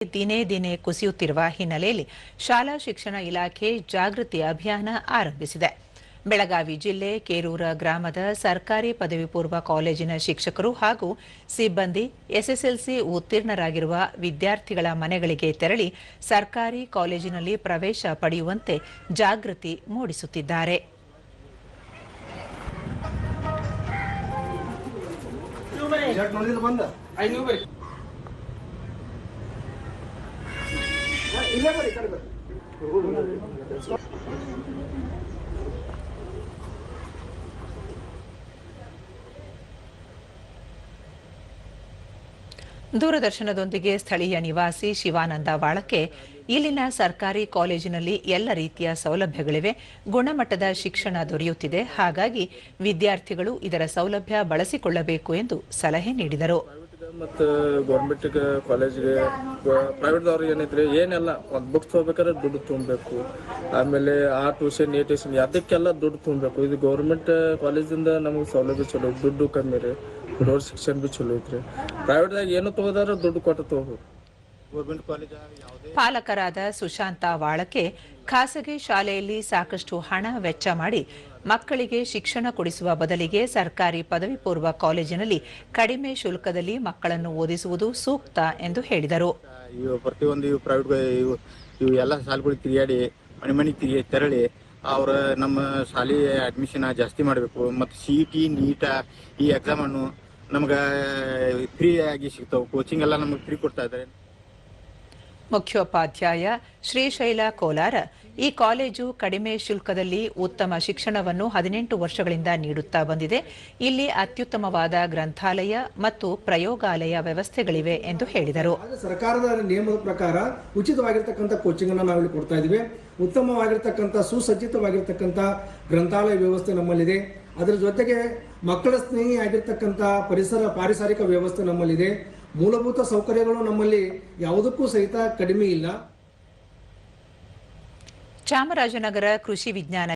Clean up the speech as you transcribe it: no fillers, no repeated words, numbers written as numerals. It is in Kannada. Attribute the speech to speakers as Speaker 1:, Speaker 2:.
Speaker 1: ದಿನೇ ದಿನೇ ಕುಸಿಯುತ್ತಿರುವ ಹಿನ್ನೆಲೆಯಲ್ಲಿ ಶಾಲಾ ಶಿಕ್ಷಣ ಇಲಾಖೆ ಜಾಗೃತಿ ಅಭಿಯಾನ ಆರಂಭಿಸಿದೆ. ಬೆಳಗಾವಿ ಜಿಲ್ಲೆ ಕೇರೂರ ಗ್ರಾಮದ ಸರ್ಕಾರಿ ಪದವಿ ಪೂರ್ವ ಕಾಲೇಜಿನ ಶಿಕ್ಷಕರು ಹಾಗೂ ಸಿಬ್ಬಂದಿ ಎಸ್ಎಸ್ಎಲ್ಸಿ ಉತ್ತೀರ್ಣರಾಗಿರುವ ವಿದ್ಯಾರ್ಥಿಗಳ ಮನೆಗಳಿಗೆ ತೆರಳಿ ಸರ್ಕಾರಿ ಕಾಲೇಜಿನಲ್ಲಿ ಪ್ರವೇಶ ಪಡೆಯುವಂತೆ ಜಾಗೃತಿ ಮೂಡಿಸುತ್ತಿದ್ದಾರೆ. ದೂರದರ್ಶನದೊಂದಿಗೆ ಸ್ಥಳೀಯ ನಿವಾಸಿ ಶಿವಾನಂದ ವಾಳಕೆ, ಇಲ್ಲಿನ ಸರ್ಕಾರಿ ಕಾಲೇಜಿನಲ್ಲಿ ಎಲ್ಲ ರೀತಿಯ ಸೌಲಭ್ಯಗಳಿವೆ, ಗುಣಮಟ್ಟದ ಶಿಕ್ಷಣ ದೊರೆಯುತ್ತಿದೆ, ಹಾಗಾಗಿ ವಿದ್ಯಾರ್ಥಿಗಳು ಇದರ ಸೌಲಭ್ಯ ಬಳಸಿಕೊಳ್ಳಬೇಕು ಎಂದು ಸಲಹೆ ನೀಡಿದರು.
Speaker 2: ಮತ್ತು ಗೌರ್ಮೆಂಟ್ ಕಾಲೇಜ್ಗೆ ಪ್ರೈವೇಟ್ದವ್ರಿಗೆ ಏನೈತ್ರಿ, ಏನೆಲ್ಲ ಒಂದು ಬುಕ್ಸ್ ತೊಗೋಬೇಕಾದ್ರೆ ದುಡ್ಡು ತುಂಬಬೇಕು, ಆಮೇಲೆ ಆ ಟ್ಯೂಷನ್ ಅದಕ್ಕೆಲ್ಲ ದುಡ್ಡು ತುಂಬಬೇಕು. ಇದು ಗೌರ್ಮೆಂಟ್ ಕಾಲೇಜಿಂದ ನಮಗೆ ಸೌಲಭ್ಯ ಚಲೋ, ದುಡ್ಡು ಕಮ್ಮಿ ರೀ, ರೋಡ್ ಶಿಕ್ಷಣ ಭೀ ಚಲೋ ಐತ್ರಿ. ಪ್ರೈವೇಟ್ದಾಗ ಏನು ತಗೋದಾರ ದುಡ್ಡು ಕೊಟ್ಟು ತಗೋಬೇಕು. ಗೌರ್ಮೆಂಟ್ ಕಾಲೇಜ್
Speaker 1: ಪಾಲಕರಾದ ಸುಶಾಂತ ವಾಳಕೆ, ಖಾಸಗಿ ಶಾಲೆಯಲ್ಲಿ ಸಾಕಷ್ಟು ಹಣ ವೆಚ್ಚ ಮಾಡಿ ಮಕ್ಕಳಿಗೆ ಶಿಕ್ಷಣ ಕೊಡಿಸುವ ಬದಲಿಗೆ ಸರ್ಕಾರಿ ಪದವಿ ಪೂರ್ವ ಕಾಲೇಜಿನಲ್ಲಿ ಕಡಿಮೆ ಶುಲ್ಕದಲ್ಲಿ ಮಕ್ಕಳನ್ನು ಓದಿಸುವುದು ಸೂಕ್ತ ಎಂದು ಹೇಳಿದರು.
Speaker 3: ಪ್ರತಿಯೊಂದು ಪ್ರೈವೇಟ್ ಇವು ಎಲ್ಲ ಶಾಲೆಗಳಿಗೆ ತಿರುಗಾಡಿ ಮನೆ ತೆರಳಿ ಅವ್ರ ನಮ್ಮ ಶಾಲೆ ಅಡ್ಮಿಷನ್ ಜಾಸ್ತಿ ಮಾಡಬೇಕು. ಮತ್ತು CET ನೀಟ ಈ ಎಕ್ಸಾಮ್ ಅನ್ನು ನಮ್ಗೆ ಫ್ರೀ ಆಗಿ ಸಿಗ್ತಾವೆ. ಕೋಚಿಂಗ್ ಎಲ್ಲ ನಮಗೆ ಫ್ರೀ ಕೊಡ್ತಾ ಇದ್ದಾರೆ.
Speaker 1: ಮುಖ್ಯೋಪಾಧ್ಯಾಯ ಶ್ರೀಶೈಲ ಕೋಲಾರ, ಈ ಕಾಲೇಜು ಕಡಿಮೆ ಶುಲ್ಕದಲ್ಲಿ ಉತ್ತಮ ಶಿಕ್ಷಣವನ್ನು 18 ವರ್ಷಗಳಿಂದ ನೀಡುತ್ತಾ ಬಂದಿದೆ. ಇಲ್ಲಿ ಅತ್ಯುತ್ತಮವಾದ ಗ್ರಂಥಾಲಯ ಮತ್ತು ಪ್ರಯೋಗಾಲಯ ವ್ಯವಸ್ಥೆಗಳಿವೆ ಎಂದು ಹೇಳಿದರು.
Speaker 4: ಸರ್ಕಾರದ ನಿಯಮದ ಪ್ರಕಾರ ಉಚಿತವಾಗಿರ್ತಕ್ಕಂಥ ಕೋಚಿಂಗ್ ಅನ್ನು ನಾವಿಲ್ಲಿ ಕೊಡ್ತಾ ಇದ್ದೀವಿ. ಉತ್ತಮವಾಗಿರ್ತಕ್ಕಂಥ ಸುಸಜ್ಜಿತವಾಗಿರ್ತಕ್ಕಂಥ ಗ್ರಂಥಾಲಯ ವ್ಯವಸ್ಥೆ ನಮ್ಮಲ್ಲಿದೆ. ಅದರ ಜೊತೆಗೆ ಮಕ್ಕಳ ಸ್ನೇಹಿ ಆಗಿರ್ತಕ್ಕಂಥ ಪಾರಿಸರಿಕ ವ್ಯವಸ್ಥೆ ನಮ್ಮಲ್ಲಿದೆ. ಮೂಲಭೂತ ಸೌಕರ್ಯಗಳು ನಮ್ಮಲ್ಲಿ ಯಾವುದಕ್ಕೂ ಸಹಿತ ಕಡಿಮೆ ಇಲ್ಲ.
Speaker 1: ಚಾಮರಾಜನಗರ ಕೃಷಿ ವಿಜ್ಞಾನ